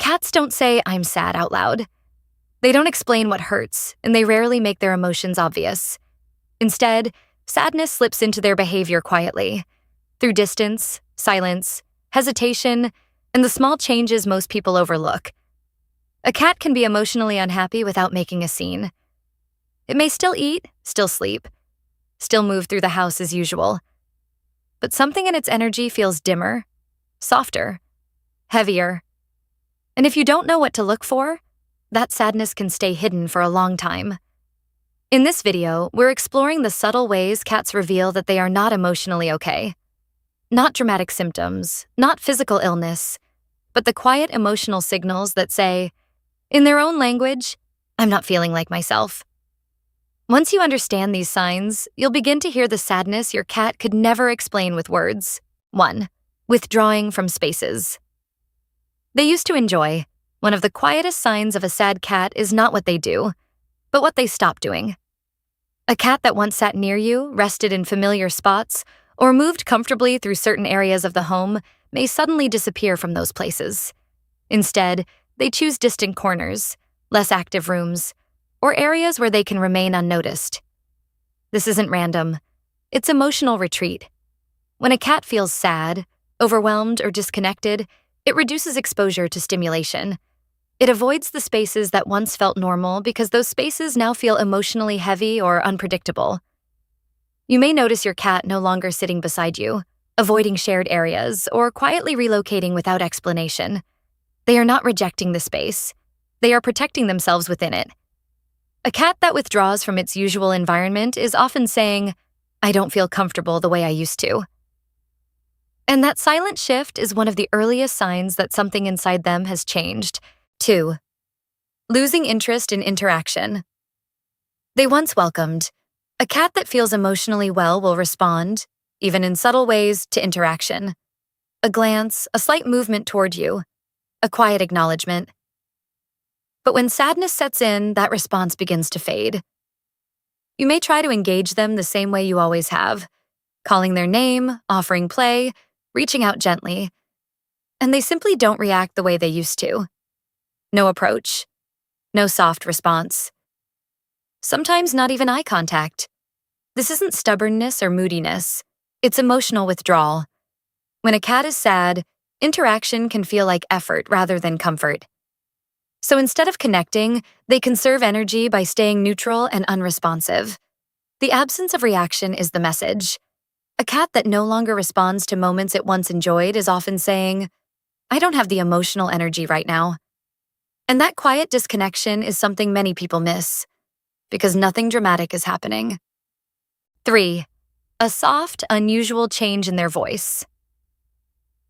Cats don't say, "I'm sad" out loud. They don't explain what hurts, and they rarely make their emotions obvious. Instead, sadness slips into their behavior quietly, through distance, silence, hesitation, and the small changes most people overlook. A cat can be emotionally unhappy without making a scene. It may still eat, still sleep, still move through the house as usual. But something in its energy feels dimmer, softer, heavier. And if you don't know what to look for, that sadness can stay hidden for a long time. In this video, we're exploring the subtle ways cats reveal that they are not emotionally okay. Not dramatic symptoms, not physical illness, but the quiet emotional signals that say, in their own language, "I'm not feeling like myself." Once you understand these signs, you'll begin to hear the sadness your cat could never explain with words. 1. Withdrawing from spaces. They used to enjoy. One of the quietest signs of a sad cat is not what they do, but what they stop doing. A cat that once sat near you, rested in familiar spots, or moved comfortably through certain areas of the home may suddenly disappear from those places. Instead, they choose distant corners, less active rooms, or areas where they can remain unnoticed. This isn't random. It's emotional retreat. When a cat feels sad, overwhelmed, or disconnected, it reduces exposure to stimulation. It avoids the spaces that once felt normal because those spaces now feel emotionally heavy or unpredictable. You may notice your cat no longer sitting beside you, avoiding shared areas, or quietly relocating without explanation. They are not rejecting the space. They are protecting themselves within it. A cat that withdraws from its usual environment is often saying, "I don't feel comfortable the way I used to." And that silent shift is one of the earliest signs that something inside them has changed. 2. Losing interest in interaction. They once welcomed. A cat that feels emotionally well will respond, even in subtle ways, to interaction. A glance, a slight movement toward you, a quiet acknowledgement. But when sadness sets in, that response begins to fade. You may try to engage them the same way you always have, calling their name, offering play, reaching out gently, and they simply don't react the way they used to. No approach, no soft response. Sometimes not even eye contact. This isn't stubbornness or moodiness, it's emotional withdrawal. When a cat is sad, interaction can feel like effort rather than comfort. So instead of connecting, they conserve energy by staying neutral and unresponsive. The absence of reaction is the message. A cat that no longer responds to moments it once enjoyed is often saying, "I don't have the emotional energy right now." And that quiet disconnection is something many people miss, because nothing dramatic is happening. 3. A soft, unusual change in their voice.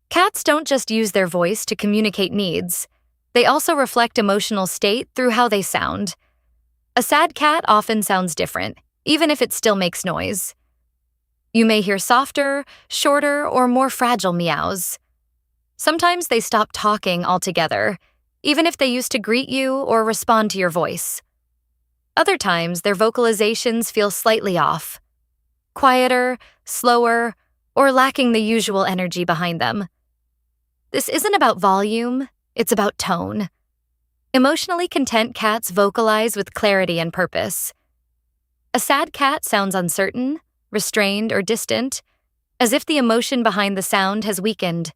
Cats don't just use their voice to communicate needs. They also reflect emotional state through how they sound. A sad cat often sounds different, even if it still makes noise. You may hear softer, shorter, or more fragile meows. Sometimes they stop talking altogether, even if they used to greet you or respond to your voice. Other times, their vocalizations feel slightly off, quieter, slower, or lacking the usual energy behind them. This isn't about volume, it's about tone. Emotionally content cats vocalize with clarity and purpose. A sad cat sounds uncertain, restrained, or distant, as if the emotion behind the sound has weakened.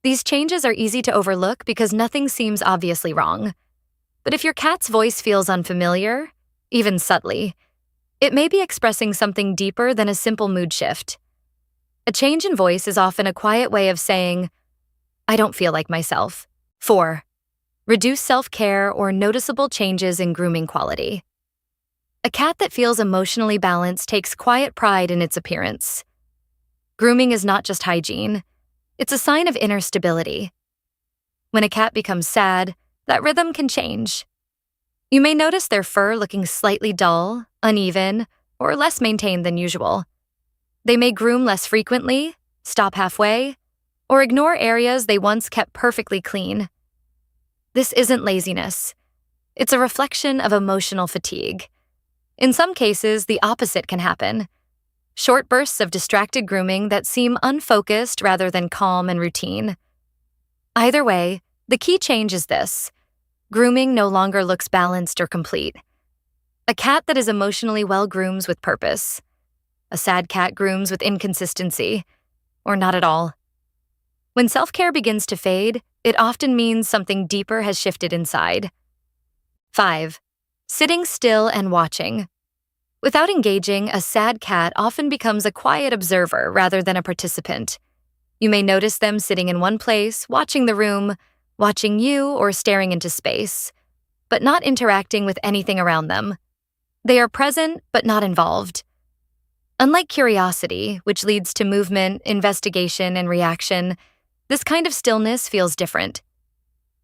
These changes are easy to overlook because nothing seems obviously wrong. But if your cat's voice feels unfamiliar, even subtly, it may be expressing something deeper than a simple mood shift. A change in voice is often a quiet way of saying, "I don't feel like myself." 4. Reduce self-care or noticeable changes in grooming quality. A cat that feels emotionally balanced takes quiet pride in its appearance. Grooming is not just hygiene. It's a sign of inner stability. When a cat becomes sad, that rhythm can change. You may notice their fur looking slightly dull, uneven, or less maintained than usual. They may groom less frequently, stop halfway, or ignore areas they once kept perfectly clean. This isn't laziness. It's a reflection of emotional fatigue. In some cases, the opposite can happen. Short bursts of distracted grooming that seem unfocused rather than calm and routine. Either way, The key change is this: grooming no longer looks balanced or complete. A cat that is emotionally well grooms with purpose. A sad cat grooms with inconsistency, or not at all. When self-care begins to fade, it often means something deeper has shifted inside. 5. Sitting still and watching. Without engaging, a sad cat often becomes a quiet observer rather than a participant. You may notice them sitting in one place, watching the room, watching you, or staring into space, but not interacting with anything around them. They are present, but not involved. Unlike curiosity, which leads to movement, investigation, and reaction, this kind of stillness feels different.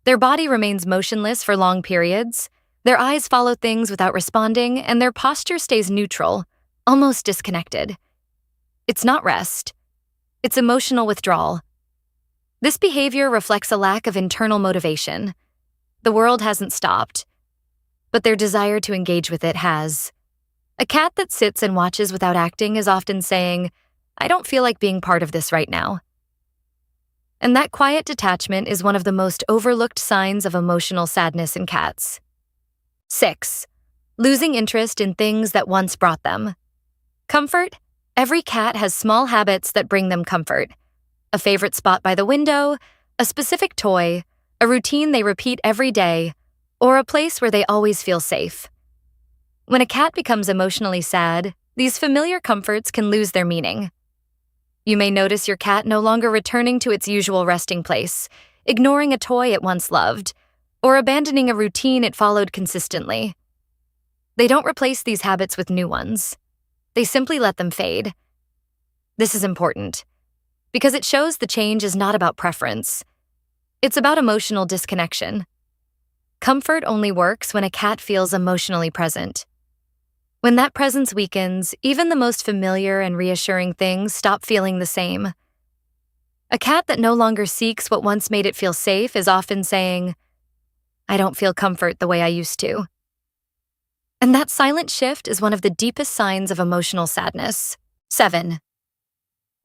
Their body remains motionless for long periods, their eyes follow things without responding, and their posture stays neutral, almost disconnected. It's not rest. It's emotional withdrawal. This behavior reflects a lack of internal motivation. The world hasn't stopped, but their desire to engage with it has. A cat that sits and watches without acting is often saying, "I don't feel like being part of this right now." And that quiet detachment is one of the most overlooked signs of emotional sadness in cats. 6. Losing interest in things that once brought them. Comfort. Every cat has small habits that bring them comfort. A favorite spot by the window, a specific toy, a routine they repeat every day, or a place where they always feel safe. When a cat becomes emotionally sad, these familiar comforts can lose their meaning. You may notice your cat no longer returning to its usual resting place, ignoring a toy it once loved, or abandoning a routine it followed consistently. They don't replace these habits with new ones. They simply let them fade. This is important, because it shows the change is not about preference. It's about emotional disconnection. Comfort only works when a cat feels emotionally present. When that presence weakens, even the most familiar and reassuring things stop feeling the same. A cat that no longer seeks what once made it feel safe is often saying, "I don't feel comfort the way I used to." And that silent shift is one of the deepest signs of emotional sadness. 7.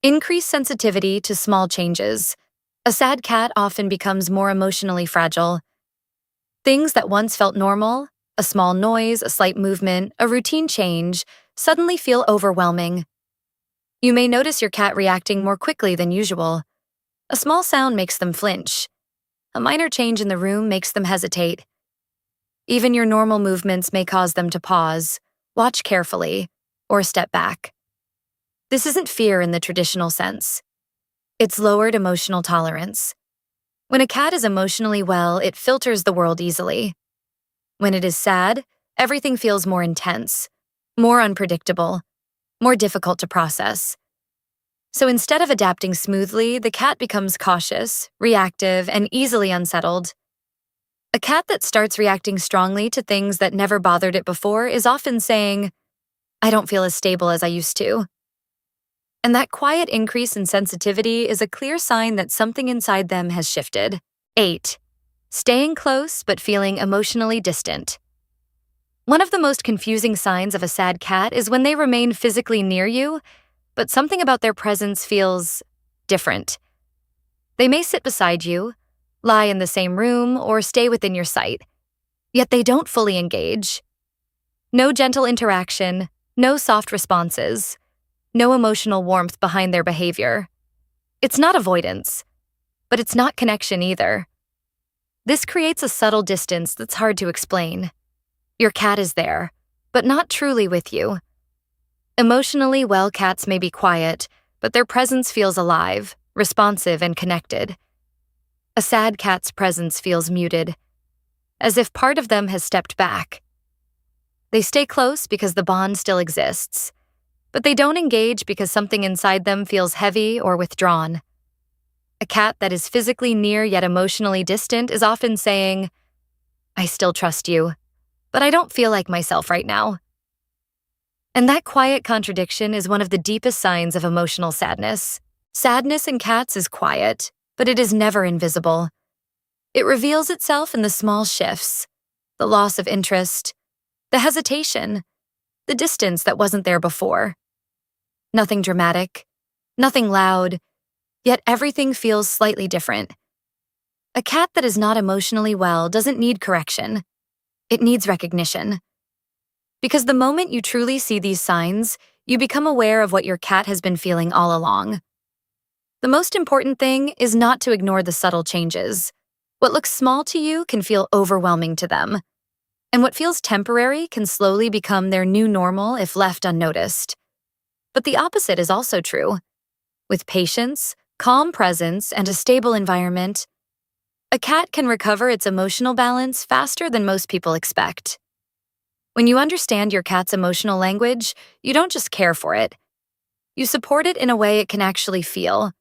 Increased sensitivity to small changes. A sad cat often becomes more emotionally fragile. Things that once felt normal, a small noise, a slight movement, a routine change, suddenly feel overwhelming. You may notice your cat reacting more quickly than usual. A small sound makes them flinch. A minor change in the room makes them hesitate. Even your normal movements may cause them to pause, watch carefully, or step back. This isn't fear in the traditional sense. It's lowered emotional tolerance. When a cat is emotionally well, it filters the world easily. When it is sad, everything feels more intense, more unpredictable, more difficult to process. So instead of adapting smoothly, the cat becomes cautious, reactive, and easily unsettled. A cat that starts reacting strongly to things that never bothered it before is often saying, "I don't feel as stable as I used to." And that quiet increase in sensitivity is a clear sign that something inside them has shifted. 8. Staying close but feeling emotionally distant. One of the most confusing signs of a sad cat is when they remain physically near you, but something about their presence feels different. They may sit beside you, lie in the same room, or stay within your sight, yet they don't fully engage. No gentle interaction, no soft responses, no emotional warmth behind their behavior. It's not avoidance, but it's not connection either. This creates a subtle distance that's hard to explain. Your cat is there, but not truly with you. Emotionally well cats may be quiet, but their presence feels alive, responsive, and connected. A sad cat's presence feels muted, as if part of them has stepped back. They stay close because the bond still exists, but they don't engage because something inside them feels heavy or withdrawn. A cat that is physically near yet emotionally distant is often saying, "I still trust you, but I don't feel like myself right now." And that quiet contradiction is one of the deepest signs of emotional sadness. Sadness in cats is quiet, but it is never invisible. It reveals itself in the small shifts, the loss of interest, the hesitation, the distance that wasn't there before. Nothing dramatic, nothing loud, yet everything feels slightly different. A cat that is not emotionally well doesn't need correction. It needs recognition. Because the moment you truly see these signs, you become aware of what your cat has been feeling all along. The most important thing is not to ignore the subtle changes. What looks small to you can feel overwhelming to them. And what feels temporary can slowly become their new normal if left unnoticed. But the opposite is also true. With patience, calm presence, and a stable environment, a cat can recover its emotional balance faster than most people expect. When you understand your cat's emotional language, you don't just care for it. You support it in a way it can actually feel,